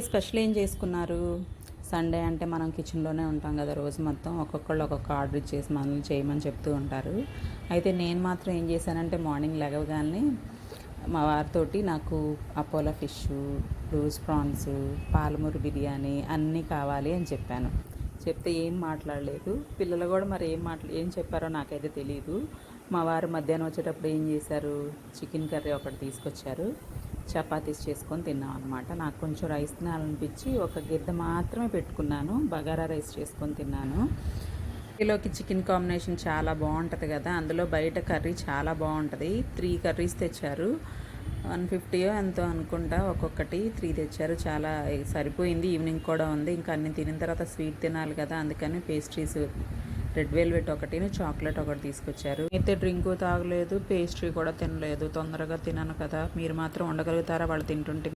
Special ఏం చేసుకున్నారు? Sunday అంటే మనం కిచెన్లోనే ఉంటాం కదా రోజు మొత్తం. ఒక్కొక్కళ్ళు ఒక్కొక్క ఆర్డర్ ఇచ్చేసి మనల్ని చేయమని చెప్తూ ఉంటారు. అయితే నేను మాత్రం ఏం చేశానంటే మార్నింగ్ లెగవగానే మా వారితోటి నాకు Apollo fish, loose prawns, Palamuru biryani అన్నీ కావాలి అని చెప్పాను. చెప్తే ఏం మాట్లాడలేదు. పిల్లలు కూడా మరి ఏం చెప్పారో నాకైతే తెలియదు. మా వారు మధ్యాహ్నం వచ్చేటప్పుడు ఏం చేశారు, చికెన్ కర్రీ ఒకటి తీసుకొచ్చారు. చపాతీస్ చేసుకొని తిన్నాం అనమాట. నాకు కొంచెం రైస్ తినాలనిపించి ఒక గిద్ద మాత్రమే పెట్టుకున్నాను. బగారా రైస్ చేసుకొని తిన్నాను. కర్రీలోకి చికెన్ కాంబినేషన్ చాలా బాగుంటుంది కదా, అందులో బయట కర్రీ చాలా బాగుంటుంది. 3 కర్రీస్ తెచ్చారు. 150 ఎంతో అనుకుంటా ఒక్కొక్కటి. 3 తెచ్చారు. చాలా సరిపోయింది. ఈవినింగ్ కూడా ఉంది. ఇంకా అన్ని తినిన తర్వాత స్వీట్ తినాలి కదా, అందుకని పేస్ట్రీస్ రెడ్ వెల్వెట్ ఒకటి, చాక్లెట్ ఒకటి తీసుకొచ్చారు. అయితే డ్రింక్ తాగలేదు, పేస్ట్రీ కూడా తినలేదు. తొందరగా తినను కదా. మీరు మాత్రం ఉండగలుగుతారా వాళ్ళు తింటుంటే?